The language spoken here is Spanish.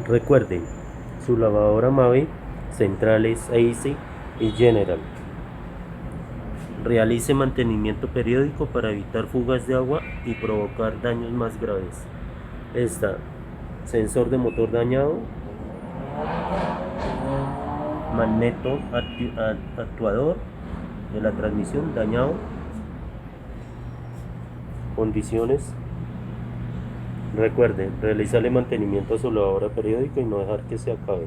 Recuerden, su lavadora Mave, centrales AC y General. Realice mantenimiento periódico para evitar fugas de agua y provocar daños más graves. Está sensor de motor dañado, magneto actuador de la transmisión dañado, condiciones. Recuerden, realizarle mantenimiento a su lavadora periódico y no dejar que se acabe.